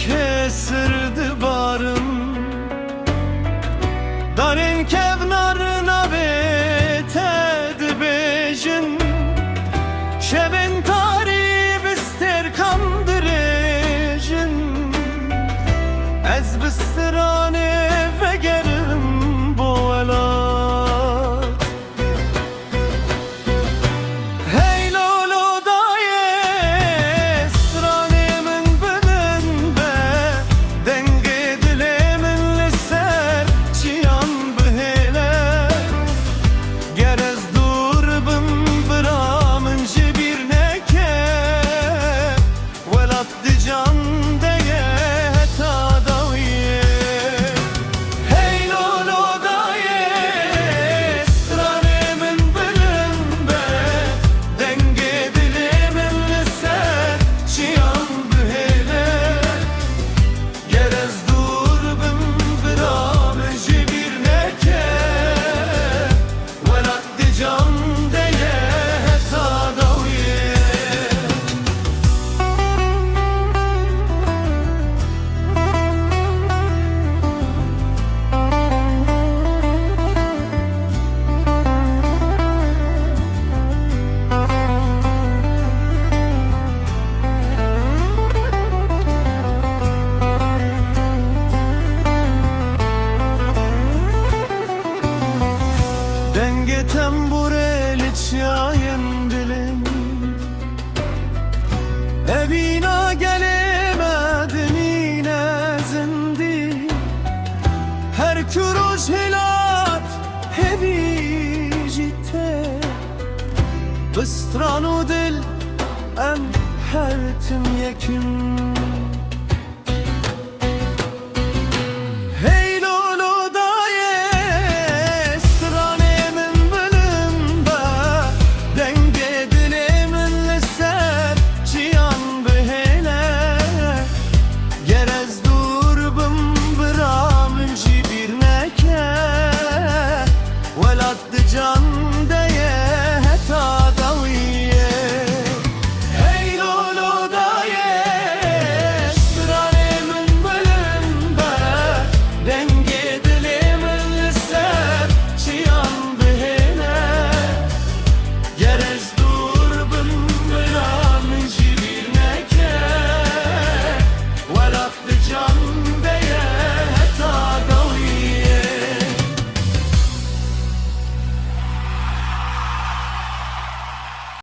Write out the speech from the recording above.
kesirdi barım Darin kevnarına beted bejin Şevin tarih bister kandırejin Ez bistrane ve gerim bu elat Hey lolo daye stranemin bilin be Denge dilemin liser çiyan bihele Gerez durbim biramın jibir neke Velat dican deye heta daviye Hey lolo daye stranemin bilin be Denge dilimin liser çiyan bihele Gerez durbim biramın jibir neke Velat dican deye heta daviye Denge tembureli çayın dilin Evine gelemedin yine zindi Her kuruş hilat hevi jitte Bistranu dil em hertim yekim Hey lolo daye stranemin bilin be Denge dilimin liser çiyan bihele Gerez durbim biramın jibir neke Velat dican deye heta daviye Hey lolo daye stranemin bilin be Denge dilimin liser çiyan bihele Gerez durbim biramın jibir neke Velat dican